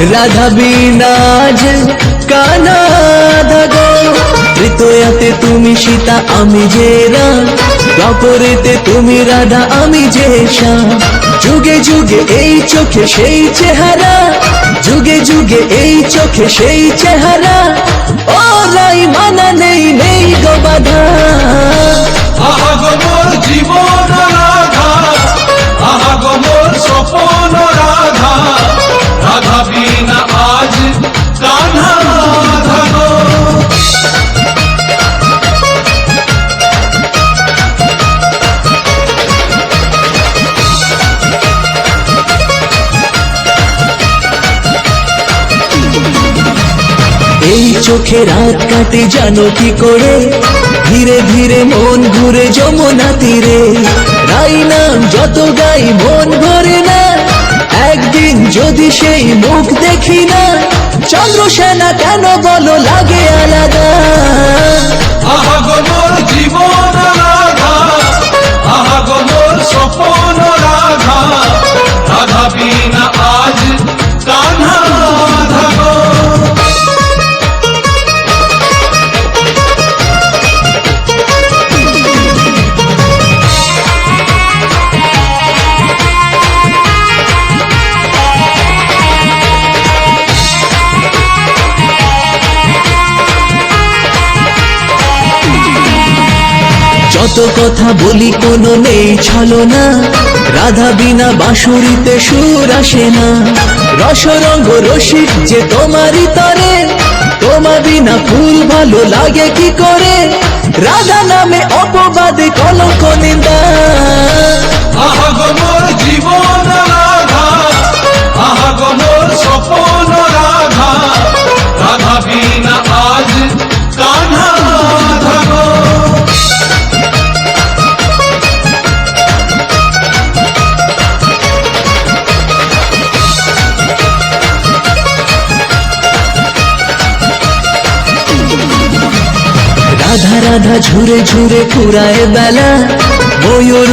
রাধা বিনা যে কানা গো। তৃতীয়াতে তুমি সীতা আমি যে রাম, দ্বাপরেতে তুমি রাধা আমি যে শ্যাম। যুগে যুগে এই চোখে সেই চেহারা, যুগে যুগে এই চোখে সেই চেহারা। ও লাই মানা নেই নেই গো বাধা। আহা গো মোর জীবন রাধা, আহা গো মোর স্বপন রাধা, রাধা বিনা আজ কান্হা রাধা গো। এই চোখে রাত কাটে জানো কি করে, ধীরে ধীরে মন ঘুরে যমুনা তীরে। রাই নাম যত গাই মন ভরে না, একদিন যদি সেই মুখ দেখি না। চন্দ্রসেনা কেন বলো লাগে আলাদা। আহা গো মোর জীবন রাধা, আহা গো মোর স্বপন রাধা, রাধা বিনা আজ কান্হা রাধা গো। যত কথা বলি কোনো নেই ছলনা, রাধা বিনা বাঁশুরিতে সুর আসে না। রসরঙ্গ রসিক যে তোমারই তরে, তোমা বিনা ফুল ভালো লাগে কি করে। রাধা নামে অপবাদে কলঙ্ক নিন্দা। আহা গো মোর জীবন রাধা, আহা গো মোর স্বপন রাধা, রাধা বিনা আজ কান্হা রাধা গো। রাধা রাধা ঝুরে ঝুরে ফুরায় বেলা, ময়ূর